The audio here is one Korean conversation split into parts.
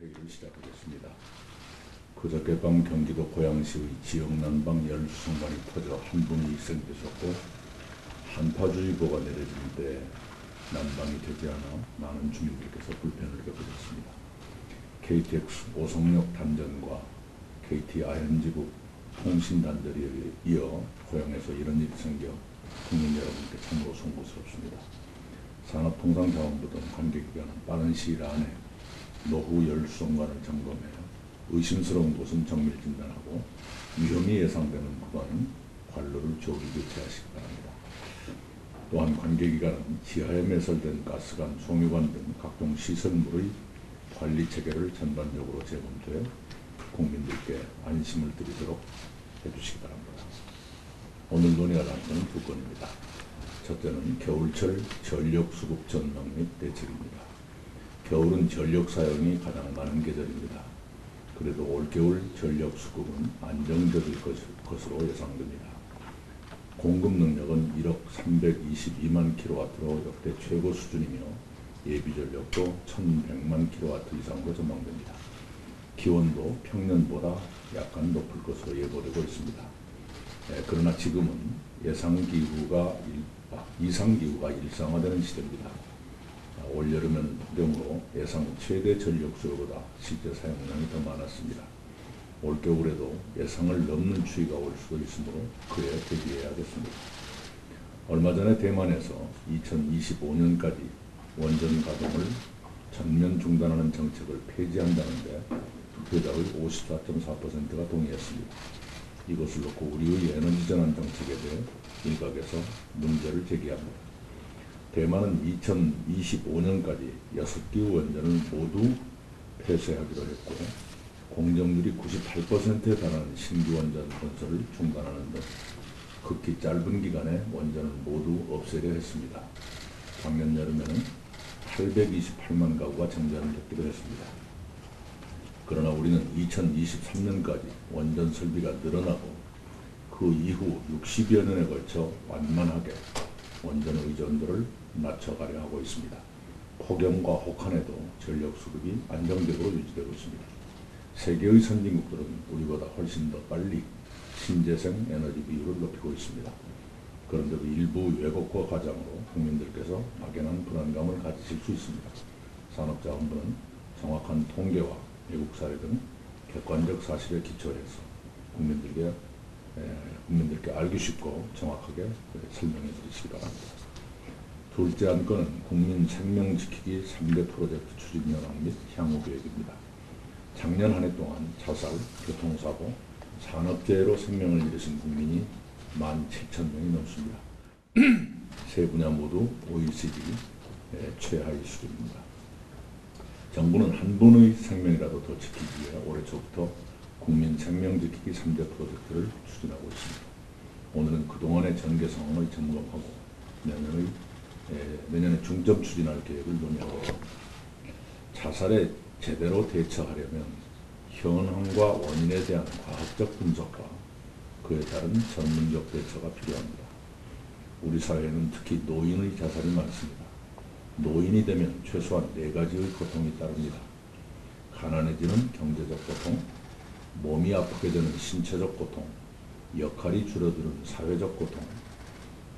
회의를 시작하겠습니다. 그저께 밤 경기도 고양시의 지역난방 열수성관이 터져 한 분이 희생되셨고 한파주의보가 내려지는데 난방이 되지 않아 많은 주민들께서 불편을 겪으셨습니다. KTX 오송역 단전과 KT 아현지구 통신단절에 이어 고양에서 이런 일이 생겨 국민 여러분께 참으로 송구스럽습니다. 산업통상자원부 등 관계기관은 빠른 시일 안에 노후 열수성관을 점검해 의심스러운 곳은 정밀 진단하고 위험이 예상되는 구간은 관로를 조기 교체하시기 바랍니다. 또한 관계기관은 지하에 매설된 가스관, 송유관 등 각종 시설물의 관리 체계를 전반적으로 재검토해 국민들께 안심을 드리도록 해주시기 바랍니다. 오늘 논의할 안건은 두 건입니다. 첫째는 겨울철 전력수급 전망 및 대책입니다. 겨울은 전력 사용이 가장 많은 계절입니다. 그래도 올겨울 전력 수급은 안정적일 것으로 예상됩니다. 공급 능력은 1억 322만 kW로 역대 최고 수준이며 예비 전력도 1100만 kW 이상으로 전망됩니다. 기온도 평년보다 약간 높을 것으로 예보되고 있습니다. 그러나 지금은 이상기후가 일상화되는 시대입니다. 올여름은 폭염으로 예상 최대 전력 수요보다 실제 사용량이 더 많았습니다. 올겨울에도 예상을 넘는 추위가 올 수도 있으므로 그에 대비해야겠습니다. 얼마 전에 대만에서 2025년까지 원전 가동을 전면 중단하는 정책을 폐지한다는데 투표자의 54.4%가 동의했습니다. 이것을 놓고 우리의 에너지 전환 정책에 대해 일각에서 문제를 제기합니다. 대만은 2025년까지 6기의 원전을 모두 폐쇄하기로 했고 공정률이 98%에 달하는 신규 원전 건설을 중단하는 등 극히 짧은 기간에 원전을 모두 없애려 했습니다. 작년 여름에는 828만 가구가 정전을 겪기도 했습니다. 그러나 우리는 2023년까지 원전 설비가 늘어나고 그 이후 60여 년에 걸쳐 완만하게 원전 의존도를 낮춰가려 하고 있습니다. 폭염과 혹한에도 전력 수급이 안정적으로 유지되고 있습니다. 세계의 선진국들은 우리보다 훨씬 더 빨리 신재생 에너지 비율을 높이고 있습니다. 그런데도 일부 왜곡과 과장으로 국민들께서 막연한 불안감을 가지실 수 있습니다. 산업자원부는 정확한 통계와 외국 사례 등 객관적 사실에 기초해서 국민들께 알기 쉽고 정확하게 설명해 드리시기 바랍니다. 둘째 안건은 국민 생명 지키기 3대 프로젝트 추진 현황 및 향후 계획입니다. 작년 한 해 동안 자살, 교통사고, 산업재해로 생명을 잃으신 국민이 17,000명이 넘습니다. 세 분야 모두 OECD 최하위 수준입니다. 정부는 한 분의 생명이라도 더 지키기 위해 올해 초부터 국민 생명 지키기 3대 프로젝트를 추진하고 있습니다. 오늘은 그동안의 전개 상황을 점검하고 내년에 중점 추진할 계획을 논의하고 있습니다. 자살에 제대로 대처하려면 현황과 원인에 대한 과학적 분석과 그에 따른 전문적 대처가 필요합니다. 우리 사회에는 특히 노인의 자살이 많습니다. 노인이 되면 최소한 4가지의 고통이 따릅니다. 가난해지는 경제적 고통, 몸이 아프게 되는 신체적 고통, 역할이 줄어드는 사회적 고통,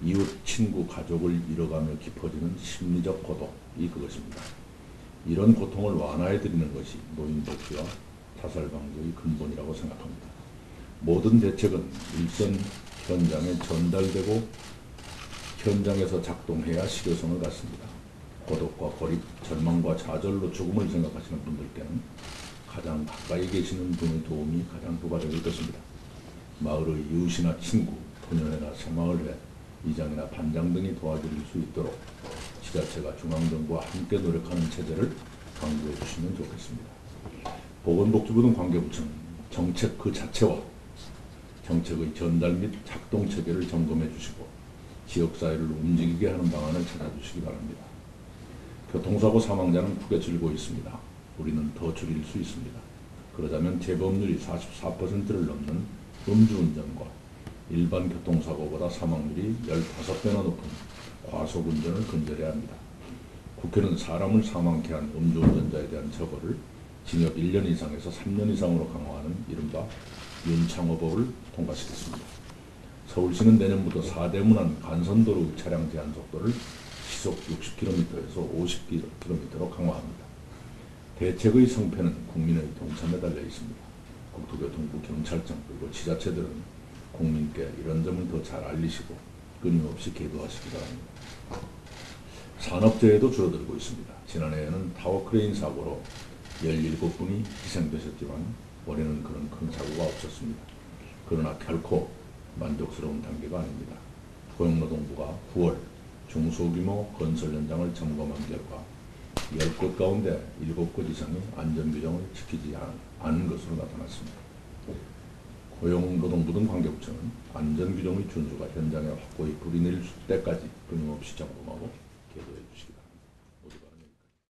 이웃, 친구, 가족을 잃어가며 깊어지는 심리적 고독이 그것입니다. 이런 고통을 완화해드리는 것이 노인 복지와 자살 방지의 근본이라고 생각합니다. 모든 대책은 일선 현장에 전달되고 현장에서 작동해야 실효성을 갖습니다. 고독과 고립, 절망과 좌절로 죽음을 생각하시는 분들께는 가장 가까이 계시는 분의 도움이 가장 효과적일 것입니다. 마을의 이웃이나 친구, 도년회나 새마을회, 이장이나 반장 등이 도와드릴 수 있도록 지자체가 중앙정부와 함께 노력하는 체제를 강구해 주시면 좋겠습니다. 보건복지부 등 관계부처는 정책 그 자체와 정책의 전달 및 작동 체계를 점검해 주시고 지역사회를 움직이게 하는 방안을 찾아주시기 바랍니다. 교통사고 사망자는 크게 줄고 있습니다. 우리는 더 줄일 수 있습니다. 그러자면 재범률이 44%를 넘는 음주운전과 일반 교통사고보다 사망률이 15배나 높은 과속운전을 근절해야 합니다. 국회는 사람을 사망케 한 음주운전자에 대한 처벌을 징역 1년 이상에서 3년 이상으로 강화하는 이른바 윤창호법을 통과시켰습니다. 서울시는 내년부터 4대문안 간선도로 차량 제한 속도를 시속 60km에서 50km로 강화합니다. 대책의 성패는 국민의 동참에 달려 있습니다. 국토교통부, 경찰청 그리고 지자체들은 국민께 이런 점을 더 잘 알리시고 끊임없이 계도하시기 바랍니다. 산업재해도 줄어들고 있습니다. 지난해에는 타워크레인 사고로 17분이 희생되셨지만 올해는 그런 큰 사고가 없었습니다. 그러나 결코 만족스러운 단계가 아닙니다. 고용노동부가 9월 중소규모 건설 현장을 점검한 결과 10곳 가운데 7곳 이상이 안전규정을 지키지 않은 것으로 나타났습니다. 고용노동부 등 관계부처는 안전규정의 준수가 현장에 확고히 뿌리내릴 때까지 끊임없이 점검하고 계도해 주시기 바랍니다.